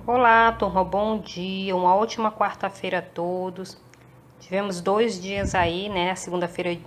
Olá, turma, bom dia, uma ótima quarta-feira a todos. Tivemos 2 dias aí, né? A segunda-feira,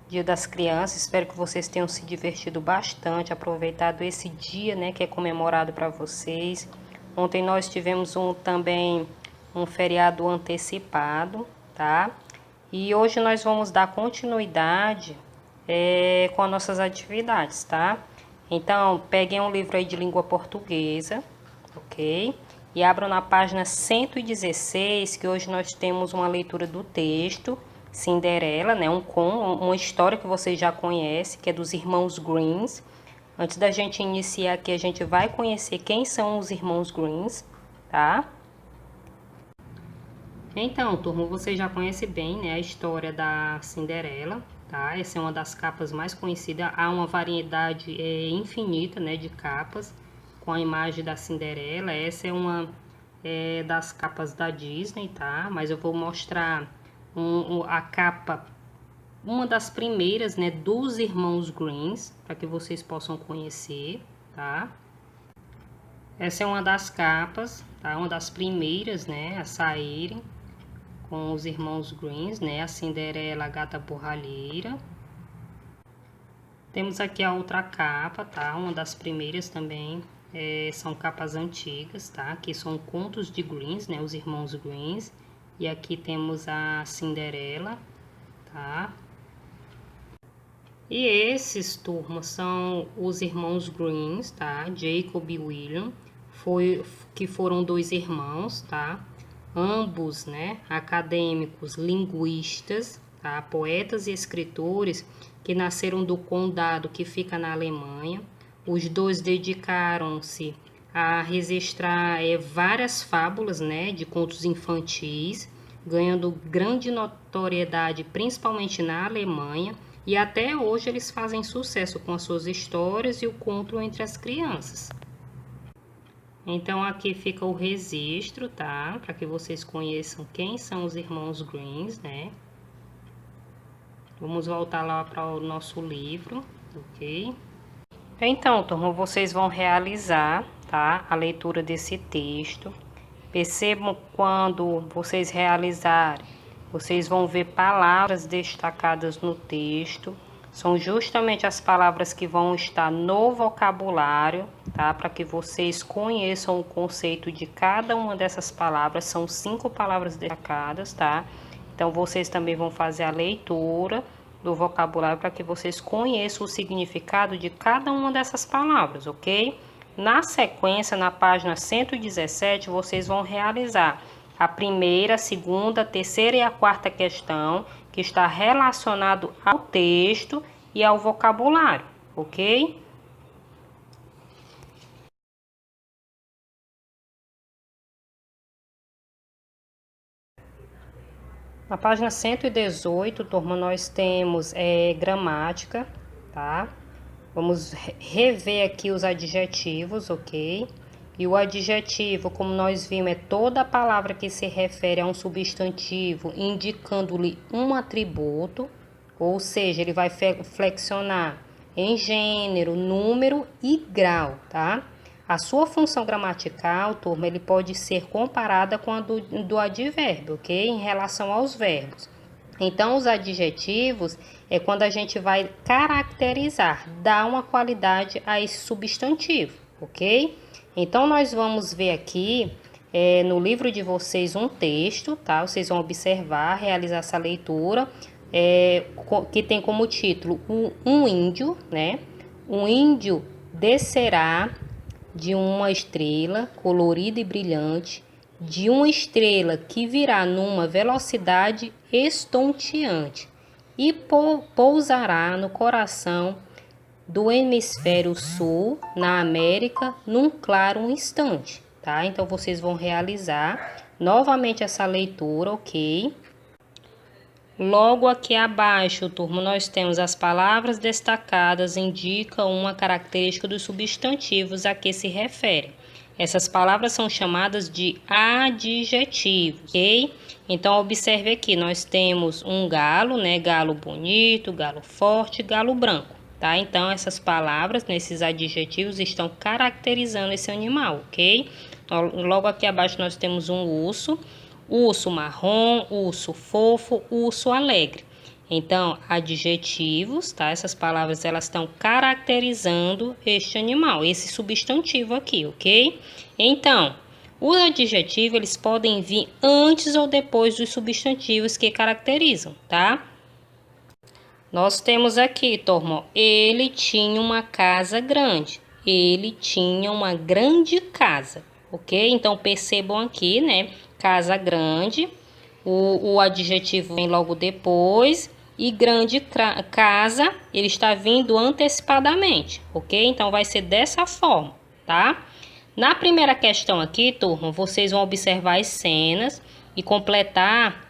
dia das crianças. Espero que vocês tenham se divertido bastante, aproveitado esse dia, né, que é comemorado para vocês. Ontem nós tivemos também um feriado antecipado, tá? E hoje nós vamos dar continuidade com as nossas atividades, tá? Então, peguem um livro aí de língua portuguesa, ok? E abram na página 116, que hoje nós temos uma leitura do texto Cinderela, né? Uma história que vocês já conhecem, que é dos irmãos Greens. Antes da gente iniciar aqui, a gente vai conhecer quem são os irmãos Greens, tá? Então, turma, você já conhece bem, né, a história da Cinderela, tá? Essa é uma das capas mais conhecidas. Há uma variedade infinita, né, de capas com a imagem da Cinderela. Essa é uma das capas da Disney, tá? Mas eu vou mostrar a capa, uma das primeiras, né, dos irmãos Greens, para que vocês possam conhecer, tá? Essa é uma das capas, tá? Uma das primeiras, né, a saírem com os irmãos Greens, né? A Cinderela, a Gata Borralheira. Temos aqui a outra capa, tá? Uma das primeiras também. São capas antigas, tá? Aqui são contos de Greens, né? Os irmãos Greens. E aqui temos a Cinderela, tá? E esses, turma, são os irmãos Greens, tá? Jacob e William, que foram 2 irmãos, tá? Ambos, né, acadêmicos, linguistas, tá? Poetas e escritores que nasceram do condado que fica na Alemanha. Os 2 dedicaram-se a registrar várias fábulas, né, de contos infantis, ganhando grande notoriedade principalmente na Alemanha, e até hoje eles fazem sucesso com as suas histórias e o conto entre as crianças. Então, aqui fica o registro, tá? Para que vocês conheçam quem são os irmãos Greens, né? Vamos voltar lá para o nosso livro, ok? Então, turma, vocês vão realizar, tá? A leitura desse texto. Percebam quando vocês realizarem, vocês vão ver palavras destacadas no texto. São justamente as palavras que vão estar no vocabulário, tá? Para que vocês conheçam o conceito de cada uma dessas palavras. São 5 palavras destacadas, tá? Então, vocês também vão fazer a leitura do vocabulário para que vocês conheçam o significado de cada uma dessas palavras, ok? Na sequência, na página 117, vocês vão realizar a primeira, a segunda, a terceira e a quarta questão, que está relacionado ao texto e ao vocabulário, ok? Na página 118, turma, nós temos gramática, tá? Vamos rever aqui os adjetivos, ok? E o adjetivo, como nós vimos, é toda palavra que se refere a um substantivo, indicando-lhe um atributo, ou seja, ele vai flexionar em gênero, número e grau, tá? A sua função gramatical, turma, ele pode ser comparada com a do advérbio, ok? Em relação aos verbos. Então, os adjetivos é quando a gente vai caracterizar, dar uma qualidade a esse substantivo, ok? Então, nós vamos ver aqui no livro de vocês um texto, tá? Vocês vão observar, realizar essa leitura, que tem como título um índio, né? Um índio descerá de uma estrela colorida e brilhante, de uma estrela que virá numa velocidade estonteante e pousará no coração do hemisfério sul, na América, num claro instante, tá? Então, vocês vão realizar novamente essa leitura, ok? Logo aqui abaixo, turma, nós temos as palavras destacadas, indicam uma característica dos substantivos a que se refere. Essas palavras são chamadas de adjetivos, ok? Então, observe aqui, nós temos um galo, né? Galo bonito, galo forte, galo branco, tá? Então, essas palavras, nesses adjetivos, estão caracterizando esse animal, ok? Logo aqui abaixo nós temos um urso, urso marrom, urso fofo, urso alegre. Então, adjetivos, tá? Essas palavras, elas estão caracterizando este animal, esse substantivo aqui, ok? Então, os adjetivos, eles podem vir antes ou depois dos substantivos que caracterizam, tá? Nós temos aqui, turma, ele tinha uma casa grande. Ele tinha uma grande casa, ok? Então, percebam aqui, né? Casa grande, o adjetivo vem logo depois. E grande casa, ele está vindo antecipadamente, ok? Então, vai ser dessa forma, tá? Na primeira questão aqui, turma, vocês vão observar as cenas e completar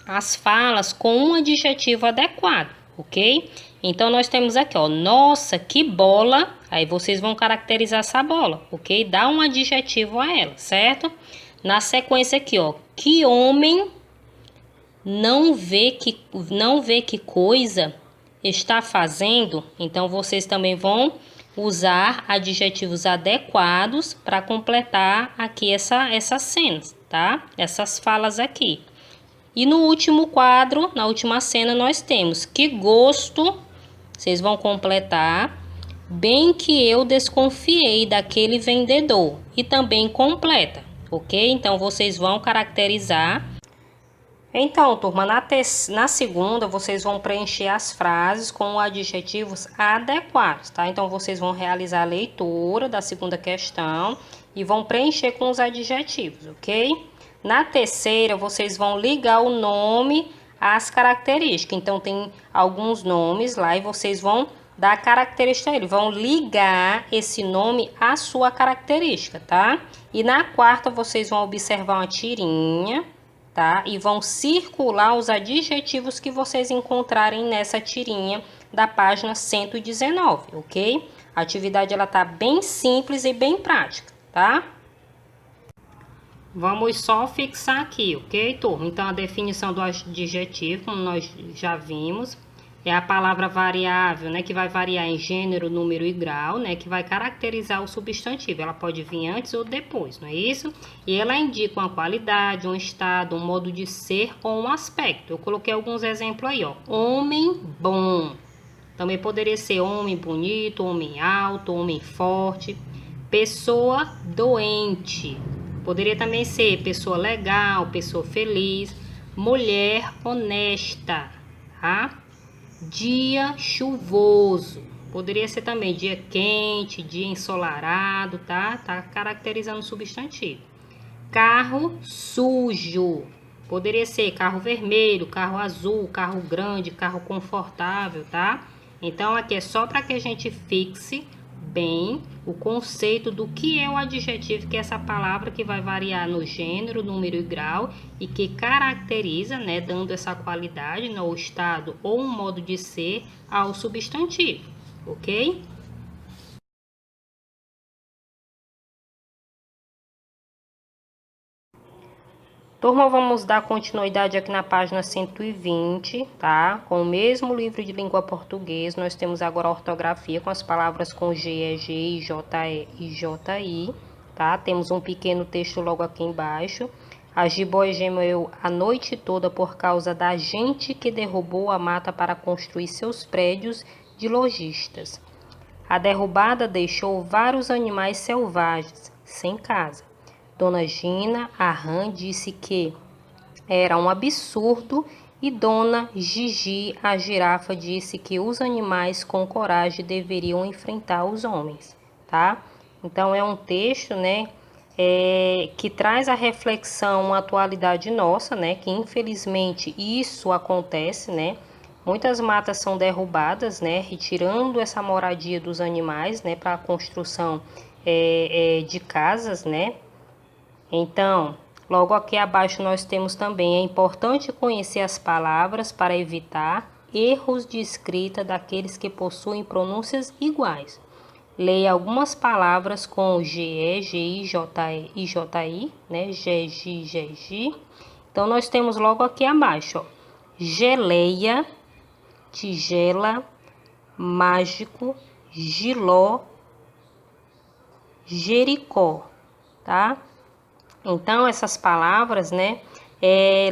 as falas com um adjetivo adequado, ok? Então, nós temos aqui, ó, nossa, que bola. Aí, vocês vão caracterizar essa bola, ok? Dá um adjetivo a ela, certo? Na sequência aqui, ó, que homem não vê que coisa está fazendo. Então, vocês também vão usar adjetivos adequados para completar aqui essas cenas, tá? Essas falas aqui. E no último quadro, na última cena, nós temos que gosto, vocês vão completar, bem que eu desconfiei daquele vendedor. E também completa, ok? Então, vocês vão caracterizar. Então, turma, na segunda, vocês vão preencher as frases com adjetivos adequados, tá? Então, vocês vão realizar a leitura da segunda questão e vão preencher com os adjetivos, ok? Na terceira, vocês vão ligar o nome às características. Então, tem alguns nomes lá e vocês vão dar característica a ele. Vão ligar esse nome à sua característica, tá? E na quarta, vocês vão observar uma tirinha, tá? E vão circular os adjetivos que vocês encontrarem nessa tirinha da página 119, ok? A atividade, ela tá bem simples e bem prática, tá? Vamos só fixar aqui, ok, turma? Então, a definição do adjetivo, como nós já vimos, é a palavra variável, né, que vai variar em gênero, número e grau, né, que vai caracterizar o substantivo. Ela pode vir antes ou depois, não é isso? E ela indica uma qualidade, um estado, um modo de ser ou um aspecto. Eu coloquei alguns exemplos aí, ó. Homem bom. Também poderia ser homem bonito, homem alto, homem forte. Pessoa doente. Poderia também ser pessoa legal, pessoa feliz. Mulher honesta, tá? Dia chuvoso. Poderia ser também dia quente, dia ensolarado, tá? Tá caracterizando o substantivo. Carro sujo. Poderia ser carro vermelho, carro azul, carro grande, carro confortável, tá? Então, aqui é só para que a gente fixe bem o conceito do que é o adjetivo, que é essa palavra que vai variar no gênero, número e grau e que caracteriza, né, dando essa qualidade, né, o estado ou um modo de ser ao substantivo, ok? Turma, vamos dar continuidade aqui na página 120, tá? Com o mesmo livro de língua portuguesa, nós temos agora a ortografia com as palavras com G, EG, JE e JI, tá? Temos um pequeno texto logo aqui embaixo. A jiboia gemeu a noite toda por causa da gente que derrubou a mata para construir seus prédios de lojistas. A derrubada deixou vários animais selvagens, sem casa. Dona Gina, a rã, disse que era um absurdo e Dona Gigi, a girafa, disse que os animais com coragem deveriam enfrentar os homens, tá? Então, é um texto, né, que traz a reflexão, uma atualidade nossa, né, que infelizmente isso acontece, né? Muitas matas são derrubadas, né, retirando essa moradia dos animais, né, para a construção de casas, né? Então, logo aqui abaixo nós temos também, é importante conhecer as palavras para evitar erros de escrita daqueles que possuem pronúncias iguais. Leia algumas palavras com GE, GI, JE e JI, né? GG, GG. Então, nós temos logo aqui abaixo, ó, geleia, tigela, mágico, giló, Jericó, tá? Então, essas palavras, né?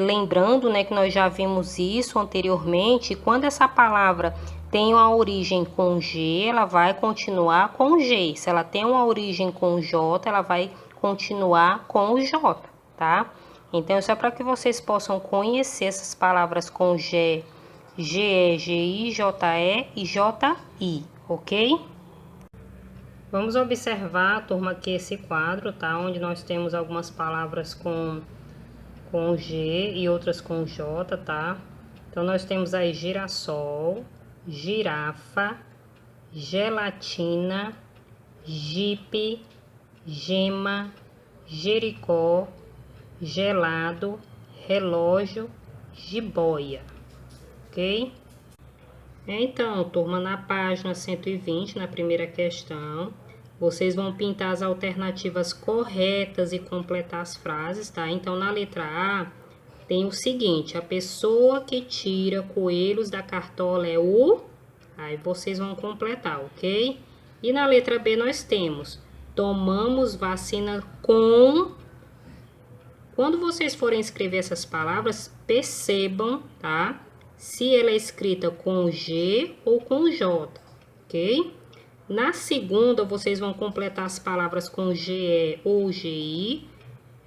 Lembrando, né, que nós já vimos isso anteriormente, quando essa palavra tem uma origem com G, ela vai continuar com G. Se ela tem uma origem com J, ela vai continuar com o J, tá? Então, isso é para que vocês possam conhecer essas palavras com G, GE, GI, JE e JI, ok? Vamos observar, turma, aqui esse quadro, tá? Onde nós temos algumas palavras com G e outras com J, tá? Então, nós temos aí girassol, girafa, gelatina, jipe, gema, Jericó, gelado, relógio, jiboia, ok? Então, turma, na página 120, na primeira questão, vocês vão pintar as alternativas corretas e completar as frases, tá? Então, na letra A, tem o seguinte: a pessoa que tira coelhos da cartola é o... Aí vocês vão completar, ok? E na letra B nós temos: tomamos vacina com... Quando vocês forem escrever essas palavras, percebam, tá? Se ela é escrita com G ou com J, ok? Na segunda, vocês vão completar as palavras com GE ou GI,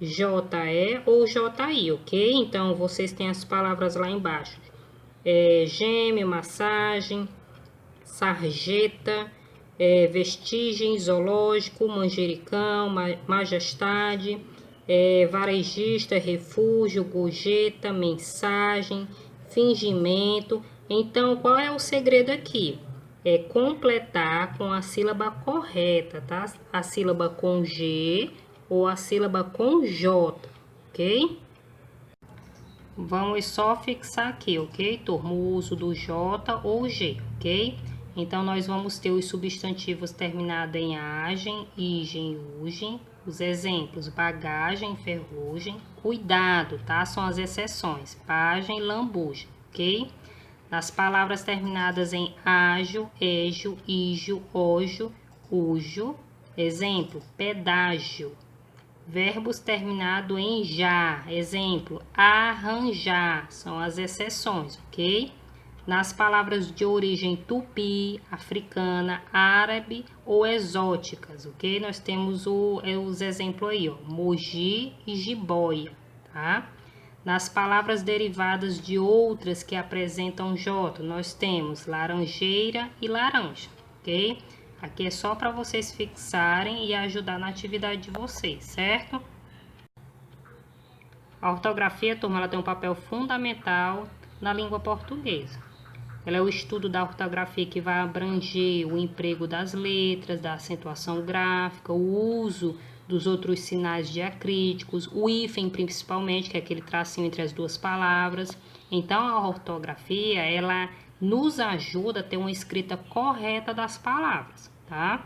JE ou JI, ok? Então, vocês têm as palavras lá embaixo. Gêmeo, massagem, sarjeta, vestigem, zoológico, manjericão, majestade, varejista, refúgio, gorjeta, mensagem, fingimento. Então, qual é o segredo aqui? É completar com a sílaba correta, tá? A sílaba com G ou a sílaba com J, ok? Vamos só fixar aqui, ok, turma? O uso do J ou G, ok? Então, nós vamos ter os substantivos terminados em agem, igem, ugem. Os exemplos: bagagem, ferrugem. Cuidado, tá? São as exceções: pagem, lambuja, ok? Nas palavras terminadas em ágio, égio, ígio, ógio, ujo. Exemplo: pedágio. Verbos terminados em já. Exemplo: arranjar. São as exceções, ok? Nas palavras de origem tupi, africana, árabe ou exóticas, ok? Nós temos os exemplos aí, ó, moji e jiboia, tá? Nas palavras derivadas de outras que apresentam J, nós temos laranjeira e laranja, ok? Aqui é só para vocês fixarem e ajudar na atividade de vocês, certo? A ortografia, turma, ela tem um papel fundamental na língua portuguesa. Ela é o estudo da ortografia que vai abranger o emprego das letras, da acentuação gráfica, o uso dos outros sinais diacríticos, o hífen principalmente, que é aquele tracinho entre as duas palavras. Então, a ortografia, ela nos ajuda a ter uma escrita correta das palavras, tá?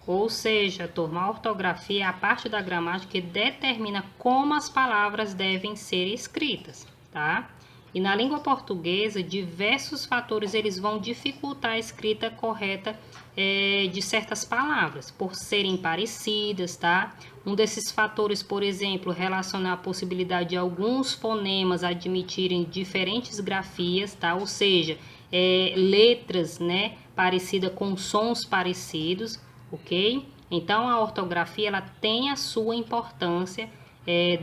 Ou seja, turma, a ortografia é a parte da gramática que determina como as palavras devem ser escritas, tá? E na língua portuguesa, diversos fatores eles vão dificultar a escrita correta de certas palavras, por serem parecidas, tá? Um desses fatores, por exemplo, relaciona a possibilidade de alguns fonemas admitirem diferentes grafias, tá? Ou seja, letras, né, parecidas com sons parecidos, ok? Então, a ortografia, ela tem a sua importância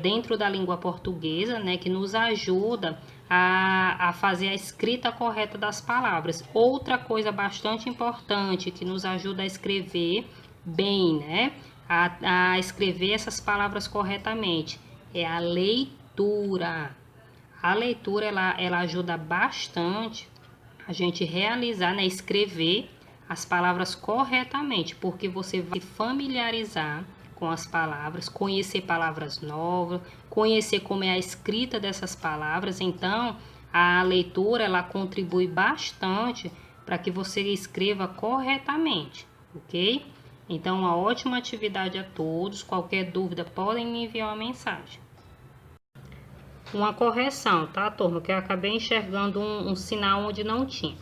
dentro da língua portuguesa, né, que nos ajuda a fazer a escrita correta das palavras. Outra coisa bastante importante que nos ajuda a escrever bem, né, a escrever essas palavras corretamente, é a leitura. A leitura, ela ajuda bastante a gente realizar, né, escrever as palavras corretamente, porque você vai se familiarizar com as palavras, conhecer palavras novas, conhecer como é a escrita dessas palavras. Então, a leitura, ela contribui bastante para que você escreva corretamente, ok? Então, uma ótima atividade a todos. Qualquer dúvida, podem me enviar uma mensagem. Uma correção, tá, turma? Que eu acabei enxergando um sinal onde não tinha.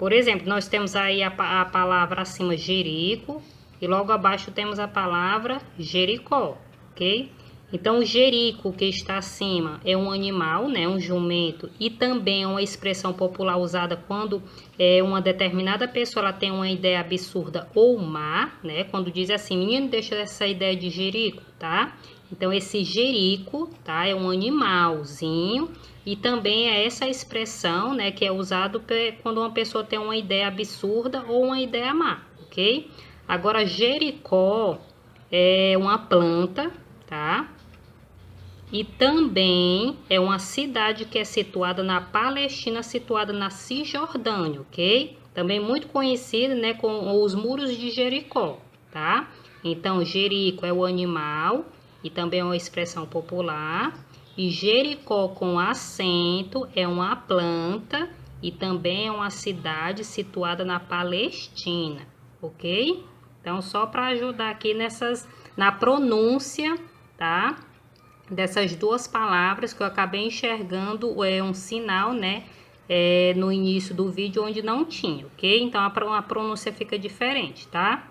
Por exemplo, nós temos aí a palavra acima Jerico e logo abaixo temos a palavra Jericó, ok? Então, o Jerico que está acima é um animal, né, um jumento, e também é uma expressão popular usada quando uma determinada pessoa ela tem uma ideia absurda ou má, né? Quando diz assim, menino, deixa essa ideia de Jerico, tá? Então, esse Jerico, tá, é um animalzinho e também é essa expressão, né, que é usado quando uma pessoa tem uma ideia absurda ou uma ideia má, ok? Agora, Jericó é uma planta, tá? E também é uma cidade que é situada na Palestina, situada na Cisjordânia, ok? Também muito conhecida, né, com os muros de Jericó, tá? Então, Jerico é o animal e também é uma expressão popular. E Jericó com acento é uma planta e também é uma cidade situada na Palestina, ok? Então, só para ajudar aqui na pronúncia, tá? Dessas duas palavras que eu acabei enxergando um sinal, né, no início do vídeo onde não tinha, ok? Então a pronúncia fica diferente, tá?